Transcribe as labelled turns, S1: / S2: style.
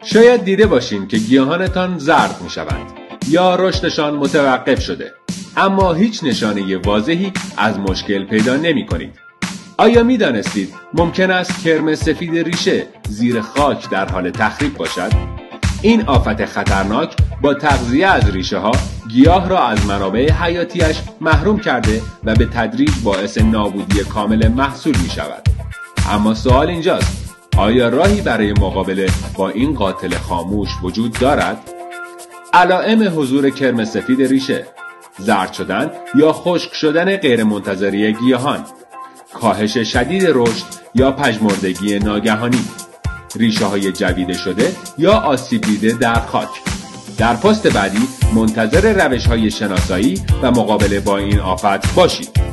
S1: شاید دیده باشین که گیاهانتان زرد می شوند یا رشدشان متوقف شده، اما هیچ نشانه واضحی از مشکل پیدا نمی کنید. آیا می دانستید ممکن است کرم سفید ریشه زیر خاک در حال تخریب باشد؟ این آفت خطرناک با تغذیه از ریشه ها گیاه را از منابع حیاتیش محروم کرده و به تدریج باعث نابودی کامل محصول می شود. اما سوال اینجاست: آیا راهی برای مقابله با این قاتل خاموش وجود دارد؟ علائم حضور کرم سفید ریشه: زرد شدن یا خشک شدن غیرمنتظره گیاهان، کاهش شدید رشد یا پژمردگی ناگهانی، ریشه های جویده شده یا آسیب دیده در خاک. در پست بعدی منتظر روش های شناسایی و مقابله با این آفت باشید.